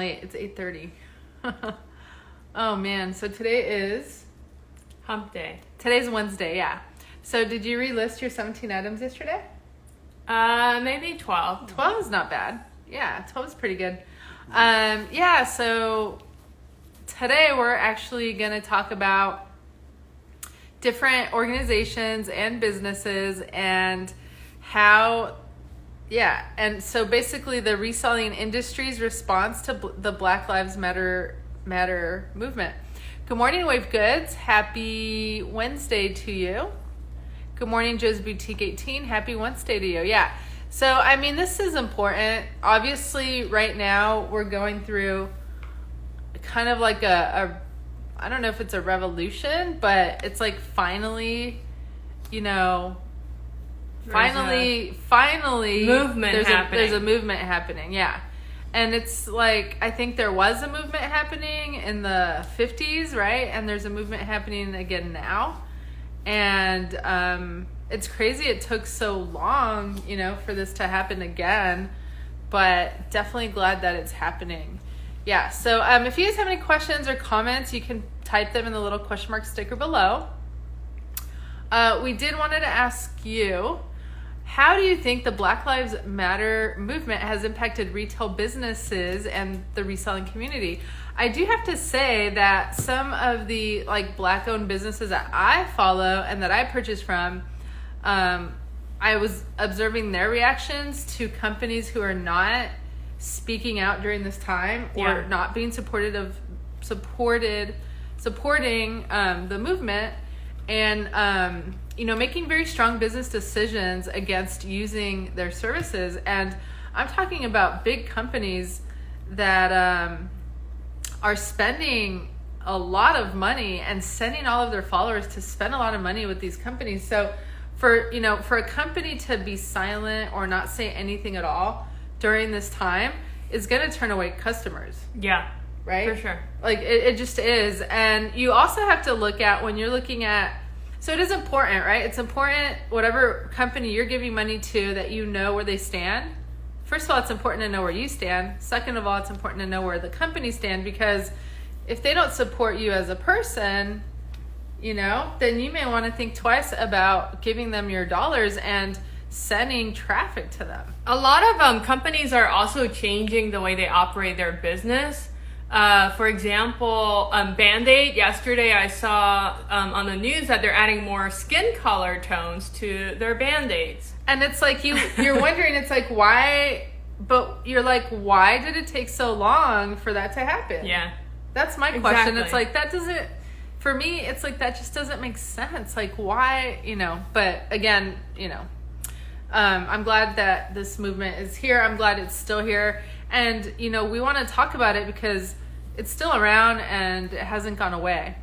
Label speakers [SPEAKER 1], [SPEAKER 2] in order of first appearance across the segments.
[SPEAKER 1] late. It's 8:30. Oh man, so today is
[SPEAKER 2] Hump Day.
[SPEAKER 1] Today's Wednesday, yeah. So did you relist your 17 items yesterday?
[SPEAKER 2] Maybe 12.
[SPEAKER 1] 12 is not bad. Yeah, 12 is pretty good. So today we're actually going to talk about different organizations and businesses and how, and so basically the reselling industry's response to the Black Lives Matter movement. Good morning, Wave Goods. Happy Wednesday to you. Good morning, Joe's Boutique 18. Happy Wednesday to you. Yeah. So, I mean, this is important. Obviously, right now, we're going through kind of like I don't know if it's a revolution, but it's like finally, finally,
[SPEAKER 2] movement happening.
[SPEAKER 1] There's a movement happening, yeah. And it's like, I think there was a movement happening in the 50s, right? And there's a movement happening again now. And it's crazy it took so long, for this to happen again. But definitely glad that it's happening. Yeah, so if you guys have any questions or comments, you can type them in the little question mark sticker below. We did wanted to ask you, how do you think the Black Lives Matter movement has impacted retail businesses and the reselling community? I do have to say that some of the Black-owned businesses that I follow and that I purchase from, I was observing their reactions to companies who are not speaking out during this time or not being supporting the movement, and making very strong business decisions against using their services. And I'm talking about big companies that are spending a lot of money and sending all of their followers to spend a lot of money with these companies. So for a company to be silent or not say anything at all during this time is going to turn away customers.
[SPEAKER 2] Yeah.
[SPEAKER 1] Right?
[SPEAKER 2] For sure.
[SPEAKER 1] It just is. And you also have to look at when you're looking at, so it is important, right? It's important, whatever company you're giving money to, that you know where they stand. First of all, it's important to know where you stand. Second of all, it's important to know where the company stand, because if they don't support you as a person, then you may want to think twice about giving them your dollars and sending traffic to them.
[SPEAKER 2] A lot of companies are also changing the way they operate their business. For example, Band-Aid, yesterday I saw on the news that they're adding more skin color tones to their Band-Aids.
[SPEAKER 1] And it's like you're wondering, it's like, why? But you're like, why did it take so long for that to happen?
[SPEAKER 2] Yeah.
[SPEAKER 1] That's my question. It's like, that doesn't, for me, it's like, that just doesn't make sense. Like, why, but again, I'm glad that this movement is here. I'm glad it's still here. And, we want to talk about it because it's still around and it hasn't gone away.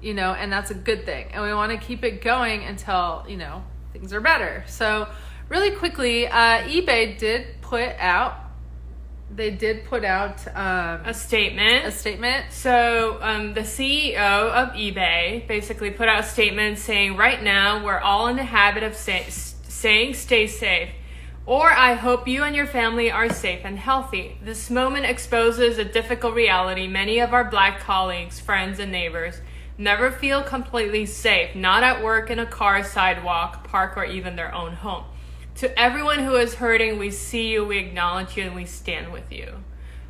[SPEAKER 1] And that's a good thing. And we want to keep it going until, things are better. So really quickly, eBay did put out
[SPEAKER 2] a statement. So the CEO of eBay basically put out a statement saying, right now we're all in the habit of saying stay safe, or I hope you and your family are safe and healthy. This moment exposes a difficult reality. Many of our Black colleagues, friends, and neighbors never feel completely safe, not at work, in a car, sidewalk, park, or even their own home. To everyone who is hurting, we see you, we acknowledge you, and we stand with you.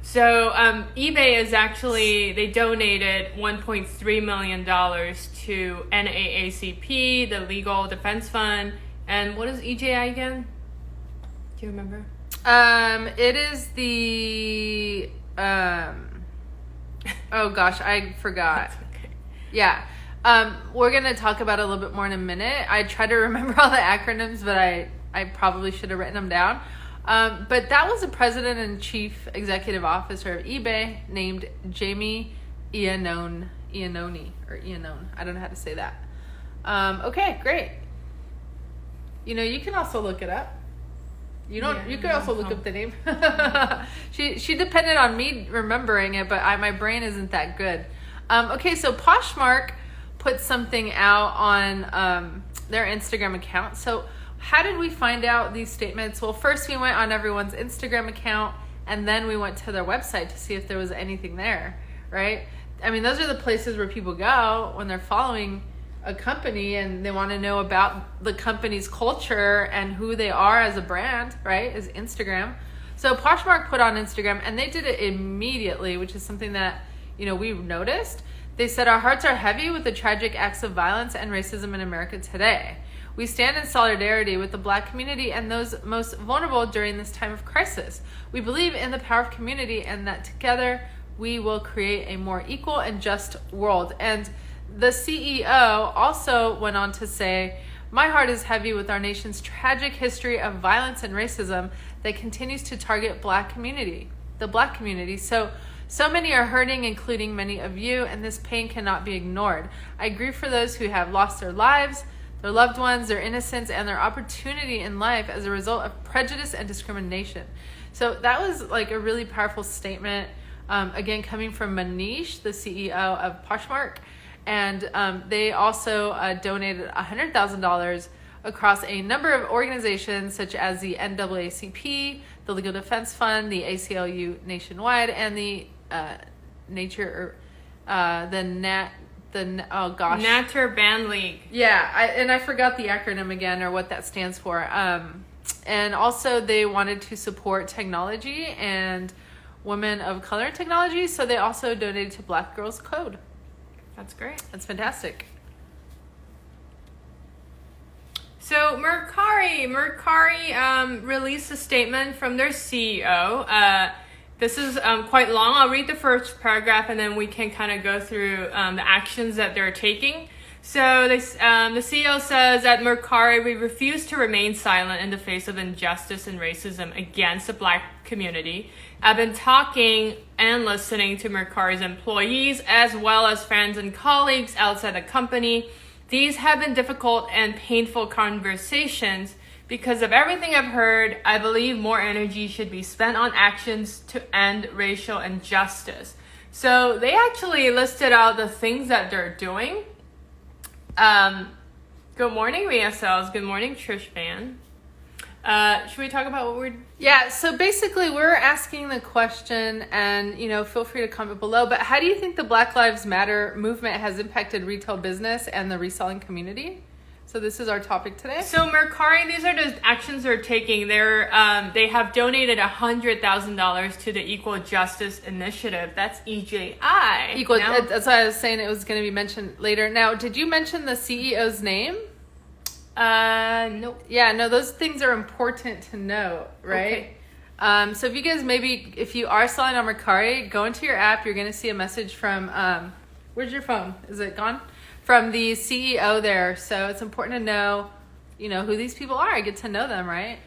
[SPEAKER 2] So eBay is actually, they donated $1.3 million to NAACP, the Legal Defense Fund. And what is EJI again? Do you remember?
[SPEAKER 1] It is the, oh gosh, I forgot.
[SPEAKER 2] Okay.
[SPEAKER 1] Yeah. We're going to talk about it a little bit more in a minute. I tried to remember all the acronyms, but I probably should have written them down. But that was the president and chief executive officer of eBay named Jamie Iannone. I don't know how to say that. Okay, great. You can also look it up. You could also look up the name. She depended on me remembering it, but my brain isn't that good. Okay, so Poshmark put something out on their Instagram account. So how did we find out these statements? Well, first we went on everyone's Instagram account and then we went to their website to see if there was anything there, right? I mean, those are the places where people go when they're following a company and they want to know about the company's culture and who they are as a brand, right? Is Instagram. So Poshmark put on Instagram, and they did it immediately, which is something that, we noticed. They said, "Our hearts are heavy with the tragic acts of violence and racism in America today. We stand in solidarity with the Black community and those most vulnerable during this time of crisis. We believe in the power of community and that together we will create a more equal and just world." And the CEO also went on to say, "My heart is heavy with our nation's tragic history of violence and racism that continues to target the Black community. So many are hurting, including many of you, and this pain cannot be ignored. I grieve for those who have lost their lives, their loved ones, their innocence, and their opportunity in life as a result of prejudice and discrimination." So that was like a really powerful statement, again, coming from Manish, the CEO of Poshmark. And they also donated $100,000 across a number of organizations such as the NAACP, the Legal Defense Fund, the ACLU Nationwide, and the Nature
[SPEAKER 2] Band League.
[SPEAKER 1] Yeah, and I forgot the acronym again or what that stands for. And also they wanted to support technology and women of color in technology, so they also donated to Black Girls Code.
[SPEAKER 2] That's great.
[SPEAKER 1] That's fantastic.
[SPEAKER 2] So Mercari released a statement from their CEO. This is quite long. I'll read the first paragraph and then we can kind of go through the actions that they're taking. So the CEO says, "At Mercari, we refuse to remain silent in the face of injustice and racism against the Black community. I've been talking and listening to Mercari's employees as well as friends and colleagues outside the company. These have been difficult and painful conversations. Because of everything I've heard, I believe more energy should be spent on actions to end racial injustice." So they actually listed out the things that they're doing. Good morning, Reselling. Good morning, Trish Van. Should we talk about what we're...
[SPEAKER 1] Yeah, so basically we're asking the question, and feel free to comment below, but how do you think the Black Lives Matter movement has impacted retail business and the reselling community? So this is our topic today.
[SPEAKER 2] So Mercari, these are the actions they're taking. They have donated $100,000 to the Equal Justice Initiative. That's EJI.
[SPEAKER 1] That's why I was saying it was going to be mentioned later. Now, did you mention the CEO's name?
[SPEAKER 2] No.
[SPEAKER 1] Yeah, no, those things are important to know, right? Okay. So if you guys if you are selling on Mercari, go into your app. You're going to see a message from, where's your phone? Is it gone? From the CEO there. So it's important to know, who these people are. I get to know them, right?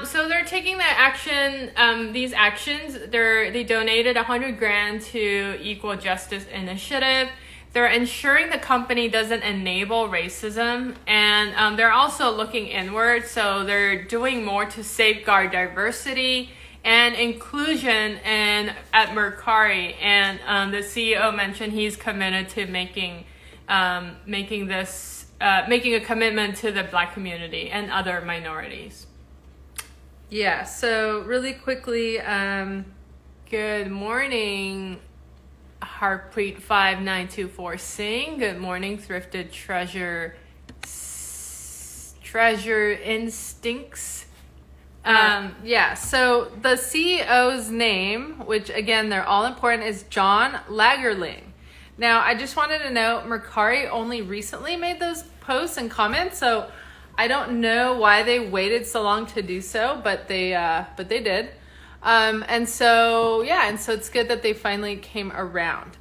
[SPEAKER 2] So they're taking that action, these actions. They donated $100,000 to Equal Justice Initiative. They're ensuring the company doesn't enable racism, and they're also looking inward. So they're doing more to safeguard diversity and inclusion at Mercari. And the CEO mentioned he's committed to making a commitment to the Black community and other minorities.
[SPEAKER 1] Yeah, so really quickly,
[SPEAKER 2] good morning, Harpreet 5924 Singh. Good morning, Thrifted Treasure Instincts.
[SPEAKER 1] Yeah, so the CEO's name, which again, they're all important, is John Lagerling. Now, I just wanted to know, Mercari only recently made those posts and comments, so I don't know why they waited so long to do so, but they did. And so it's good that they finally came around.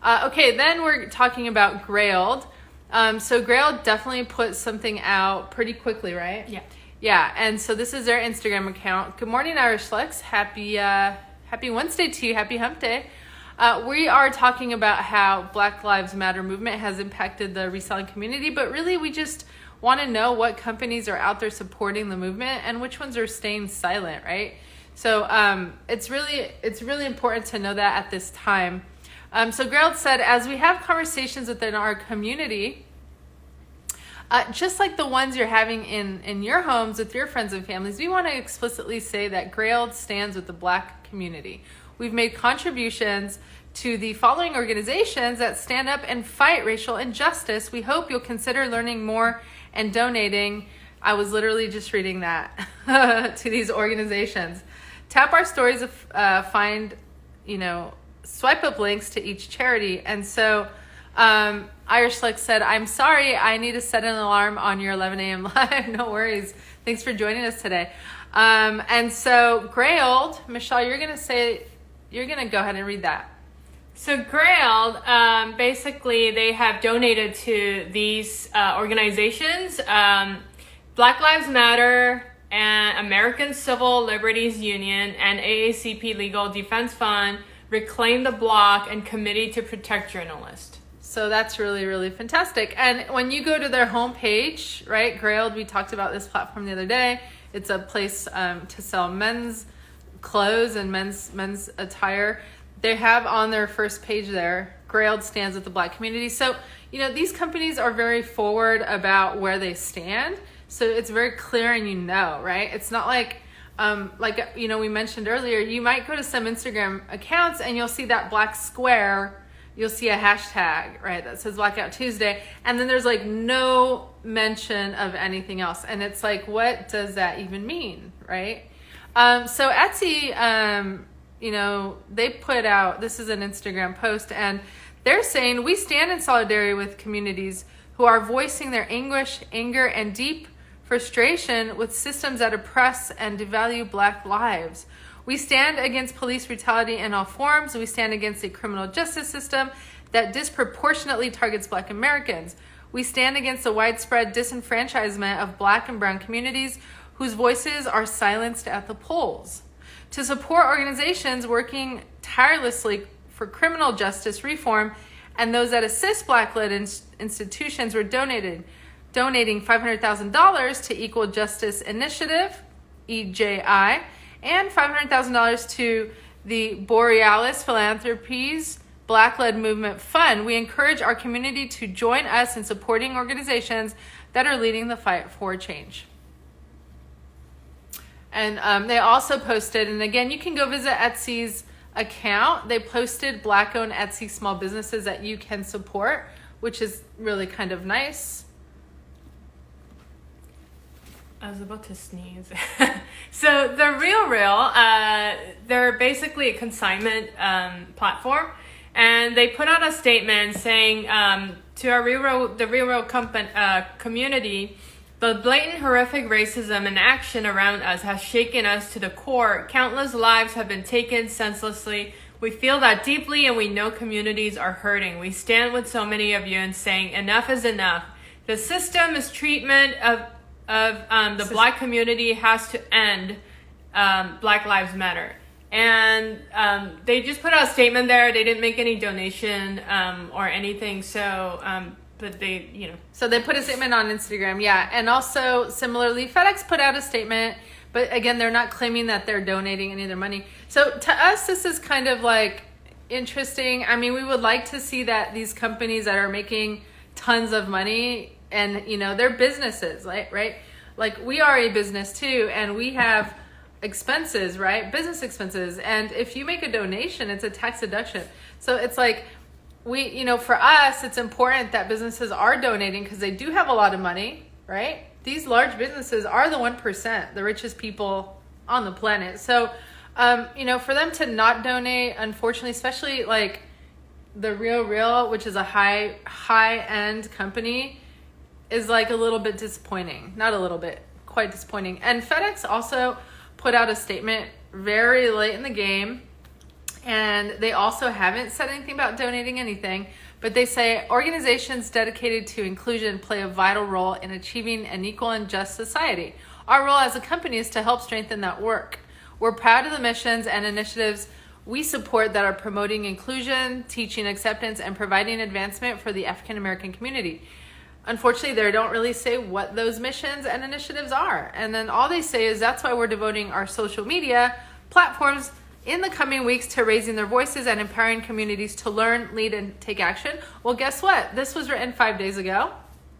[SPEAKER 1] Okay, then we're talking about Grailed. So Grailed definitely put something out pretty quickly, right?
[SPEAKER 2] Yeah.
[SPEAKER 1] Yeah, and so this is their Instagram account. Good morning, Irish Lex. Happy Wednesday to you. Happy Hump Day. We are talking about how Black Lives Matter movement has impacted the reselling community, but really we just want to know what companies are out there supporting the movement and which ones are staying silent, right? So it's really important to know that at this time. So Gerald said, as we have conversations within our community, just like the ones you're having in your homes with your friends and families, we want to explicitly say that Grailed stands with the Black community. We've made contributions to the following organizations that stand up and fight racial injustice. We hope you'll consider learning more and donating. I was literally just reading that to these organizations. Tap our stories, find, swipe up links to each charity. And so Irish Slick said, I'm sorry, I need to set an alarm on your 11 a.m. live. No worries. Thanks for joining us today. And so Grailed, Michelle, you're going to go ahead and read that.
[SPEAKER 2] So Grailed, basically they have donated to these organizations, Black Lives Matter and American Civil Liberties Union and AACP Legal Defense Fund, Reclaim the Block, and Committee to Protect Journalists.
[SPEAKER 1] So that's really, really fantastic. And when you go to their homepage, right, Grailed, we talked about this platform the other day. It's a place to sell men's clothes and men's attire. They have on their first page there, Grailed stands with the Black community. So, these companies are very forward about where they stand. So it's very clear and right? It's not like, we mentioned earlier, you might go to some Instagram accounts and you'll see that black square, you'll see a hashtag, right, that says Blackout Tuesday, and then there's like no mention of anything else. And it's like, what does that even mean, right? So Etsy, they put out, this is an Instagram post, and they're saying, we stand in solidarity with communities who are voicing their anguish, anger, and deep frustration with systems that oppress and devalue Black lives. We stand against police brutality in all forms. We stand against a criminal justice system that disproportionately targets Black Americans. We stand against the widespread disenfranchisement of Black and brown communities whose voices are silenced at the polls. To support organizations working tirelessly for criminal justice reform and those that assist Black-led institutions, we're donating $500,000 to Equal Justice Initiative, EJI, and $500,000 to the Borealis Philanthropies Black-led Movement Fund. We encourage our community to join us in supporting organizations that are leading the fight for change. And they also posted, and again, you can go visit Etsy's account. They posted Black-owned Etsy small businesses that you can support, which is really kind of nice.
[SPEAKER 2] I was about to sneeze. So the Real, they're basically a consignment platform, and they put out a statement saying to our the Real community, the blatant horrific racism and action around us has shaken us to the core. Countless lives have been taken senselessly. We feel that deeply, and we know communities are hurting. We stand with so many of you in saying enough is enough. The system mistreatment of the Black community has to end. Black Lives Matter. And they just put out a statement there. They didn't make any donation or anything. So, but they,
[SPEAKER 1] So they put a statement on Instagram, yeah. And also, similarly, FedEx put out a statement. But again, they're not claiming that they're donating any of their money. So to us, this is kind of like interesting. I mean, we would like to see that these companies that are making tons of money and, they're businesses, right? Like we are a business too, and we have expenses, right? Business expenses. And if you make a donation, it's a tax deduction. So it's like for us, it's important that businesses are donating because they do have a lot of money, right? These large businesses are the 1%, the richest people on the planet. So, for them to not donate, unfortunately, especially like the Real, which is a high-end company, is like a little bit disappointing. Not a little bit, quite disappointing. And FedEx also put out a statement very late in the game, and they also haven't said anything about donating anything, but they say organizations dedicated to inclusion play a vital role in achieving an equal and just society. Our role as a company is to help strengthen that work. We're proud of the missions and initiatives we support that are promoting inclusion, teaching acceptance, and providing advancement for the African American community. Unfortunately, they don't really say what those missions and initiatives are. And then all they say is that's why we're devoting our social media platforms in the coming weeks to raising their voices and empowering communities to learn, lead, and take action. Well, guess what? This was written 5 days ago,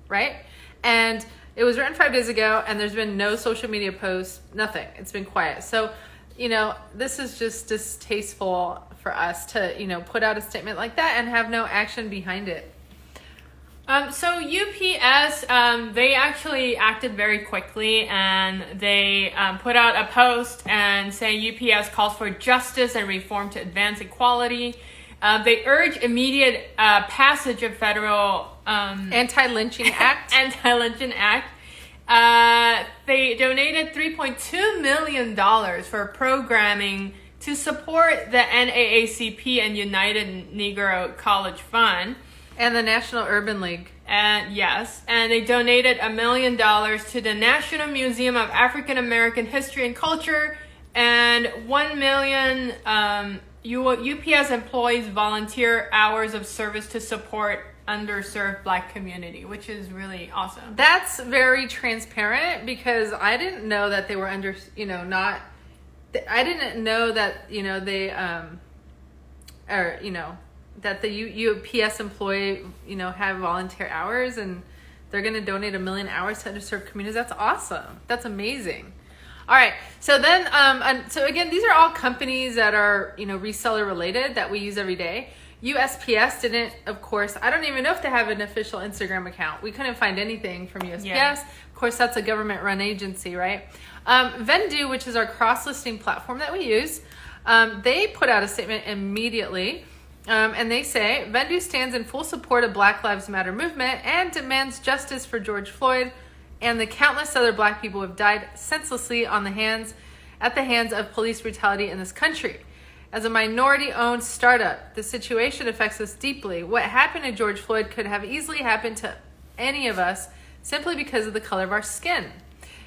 [SPEAKER 1] right? And it was written 5 days ago, and there's been no social media posts, nothing. It's been quiet. So this is just distasteful for us to, put out a statement like that and have no action behind it.
[SPEAKER 2] So UPS, they actually acted very quickly, and they put out a post and saying UPS calls for justice and reform to advance equality. They urge immediate passage of federal
[SPEAKER 1] Anti-Lynching Act.
[SPEAKER 2] Anti-Lynching Act. They donated $3.2 million for programming to support the NAACP and United Negro College Fund.
[SPEAKER 1] And the National Urban League.
[SPEAKER 2] And yes, and they donated $1 million to the National Museum of African American History and Culture, and 1 million UPS employees volunteer hours of service to support underserved Black community, which is really awesome.
[SPEAKER 1] That's very transparent, because I didn't know that they were I didn't know that, they, that the UPS employee, have volunteer hours, and they're going to donate 1 million hours to underserved communities. That's awesome. That's amazing. All right. So then, so again, these are all companies that are, reseller related that we use every day. USPS didn't, of course. I don't even know if they have an official Instagram account. We couldn't find anything from USPS. Yeah. Of course, that's a government-run agency, right? Vendoo, which is our cross-listing platform that we use, they put out a statement immediately. And they say, Vendoo stands in full support of Black Lives Matter movement and demands justice for George Floyd and the countless other Black people who have died senselessly at the hands of police brutality in this country. As a minority-owned startup, the situation affects us deeply. What happened to George Floyd could have easily happened to any of us simply because of the color of our skin.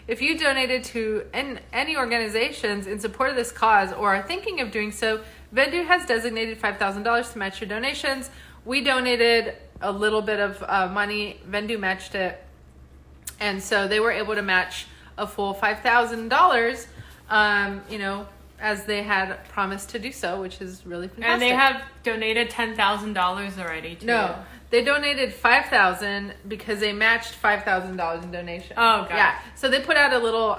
[SPEAKER 1] If you donated to any organizations in support of this cause or are thinking of doing so, Vendoo has designated $5,000 to match your donations. We donated a little bit of money. Vendoo matched it. And so they were able to match a full $5,000, as they had promised to do so, which is really fantastic.
[SPEAKER 2] And they have donated $10,000 already, too.
[SPEAKER 1] No, they donated $5,000 because they matched $5,000 in donation.
[SPEAKER 2] Oh, God.
[SPEAKER 1] Yeah. So they put out a little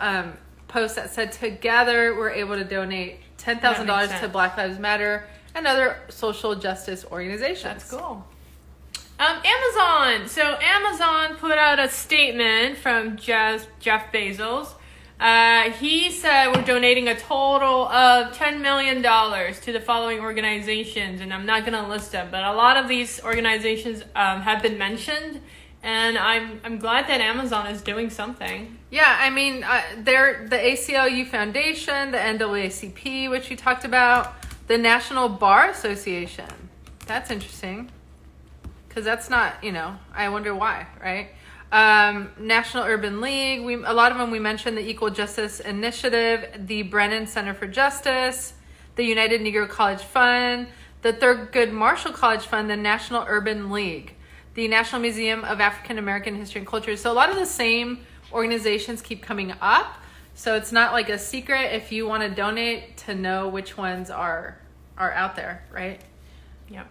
[SPEAKER 1] post that said, together we're able to donate $10,000 to Black Lives Matter and other social justice organizations.
[SPEAKER 2] That's cool. Amazon. So Amazon put out a statement from Jeff Bezos. He said we're donating a total of $10 million to the following organizations, and I'm not going to list them, but a lot of these organizations have been mentioned, and I'm glad that Amazon is doing something.
[SPEAKER 1] Yeah, I mean, they're the ACLU Foundation, the NAACP, which we talked about, the National Bar Association. That's interesting, because that's not, I wonder why, right? National Urban League, a lot of them we mentioned, the Equal Justice Initiative, the Brennan Center for Justice, the United Negro College Fund, the Thurgood Marshall College Fund, the National Urban League, the National Museum of African American History and Culture. So a lot of the same organizations keep coming up. So it's not like a secret if you want to donate to know which ones are out there, right?
[SPEAKER 2] Yep.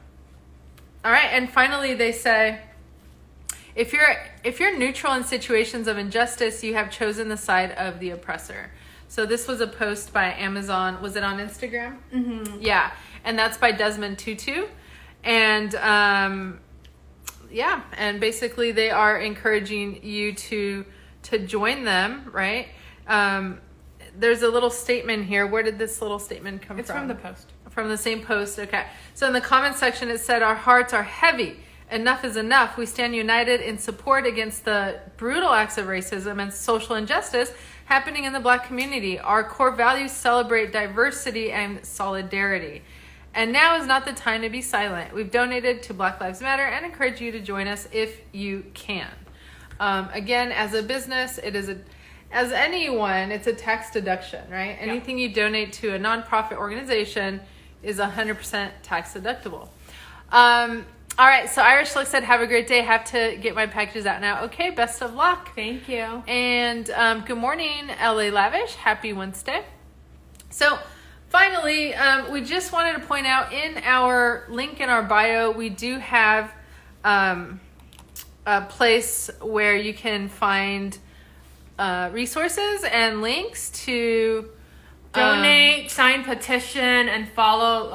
[SPEAKER 1] All right, and finally they say, if you're neutral in situations of injustice, you have chosen the side of the oppressor. So this was a post by Amazon. Was it on Instagram?
[SPEAKER 2] Mm-hmm.
[SPEAKER 1] Yeah, and that's by Desmond Tutu. And and basically they are encouraging you to join them, right? There's a little statement here. Where did this little statement come from?
[SPEAKER 2] It's from the post.
[SPEAKER 1] From the same post, okay. So in the comment section it said, our hearts are heavy. Enough is enough. We stand united in support against the brutal acts of racism and social injustice happening in the Black community. Our core values celebrate diversity and solidarity. And now is not the time to be silent. We've donated to Black Lives Matter and encourage you to join us if you can. Again, as a business, as anyone, it's a tax deduction, right?
[SPEAKER 2] Yeah.
[SPEAKER 1] Anything you donate to a nonprofit organization is 100% tax deductible. All right, so Irish Slick said, have a great day. Have to get my packages out now. Okay, best of luck.
[SPEAKER 2] Thank you.
[SPEAKER 1] And good morning, LA Lavish. Happy Wednesday. So finally, we just wanted to point out in our link in our bio, we do have a place where you can find resources and links to
[SPEAKER 2] Donate, sign petition, and follow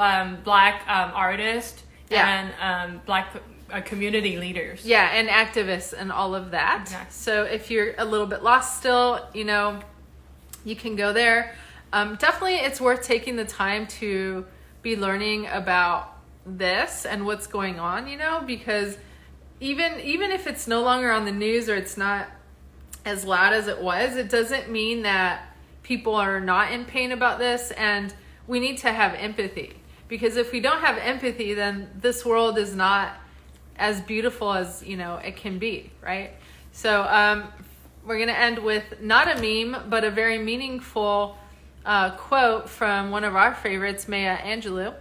[SPEAKER 2] Black artists and Black community leaders.
[SPEAKER 1] Yeah, and activists and all of that.
[SPEAKER 2] Exactly.
[SPEAKER 1] So if you're a little bit lost still, you know, you can go there. Definitely it's worth taking the time to be learning about this and what's going on, you know, because even if it's no longer on the news or it's not as loud as it was, it doesn't mean that people are not in pain about this, and we need to have empathy, because if we don't have empathy, then this world is not as beautiful as, you know, it can be, right? So we're going to end with not a meme, but a very meaningful quote from one of our favorites, Maya Angelou.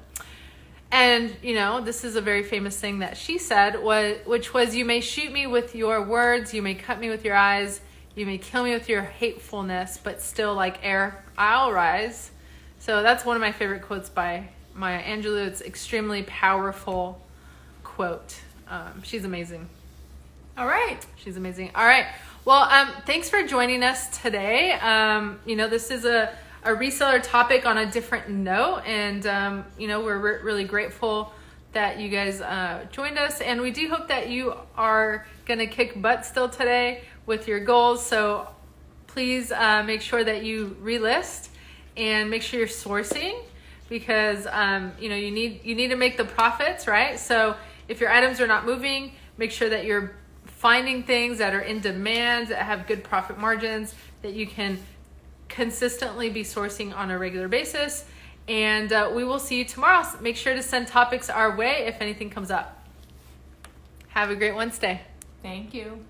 [SPEAKER 1] And, you know, this is a very famous thing that she said, which was, "You may shoot me with your words, you may cut me with your eyes, you may kill me with your hatefulness, but still like air, I'll rise." So that's one of my favorite quotes by Maya Angelou. It's extremely powerful quote. She's amazing.
[SPEAKER 2] All right.
[SPEAKER 1] She's amazing. All right. Well, thanks for joining us today. You know, this is a reseller topic on a different note, and you know, we're really grateful that you guys joined us, and we do hope that you are gonna kick butt still today with your goals. So please make sure that you relist and make sure you're sourcing, because you know, you need to make the profits, right? So if your items are not moving, make sure that you're finding things that are in demand, that have good profit margins, that you can consistently be sourcing on a regular basis. And we will see you tomorrow. Make sure to send topics our way if anything comes up. Have a great Wednesday.
[SPEAKER 2] Thank you.